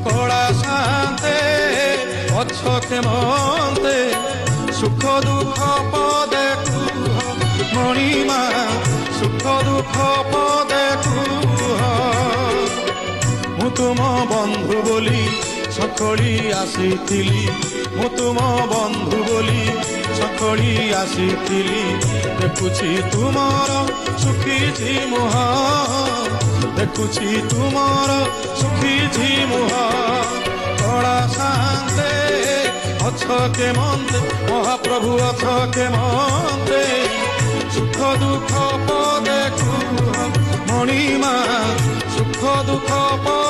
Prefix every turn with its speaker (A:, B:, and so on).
A: কড়া শান্তে অছকে মন্তে সুখ দুঃখ পদে কুহ মণিমা সুখ দুঃখ পদে কুহ মু তুম বন্ধু বলি সখଳି আসিଥିଲି মু তুম বন্ধু বলি সখଳି আসিଥିଲି দেখুছি তুমর সুখী মুহ দেখুছি তুমর সুখী মুহ কড়া শান্তে অছকে মন্তে মহাপ্রভু অছকে মন্তে সুখ দুঃখ পদে কুহ মণিমা সুখ দুঃখ পদে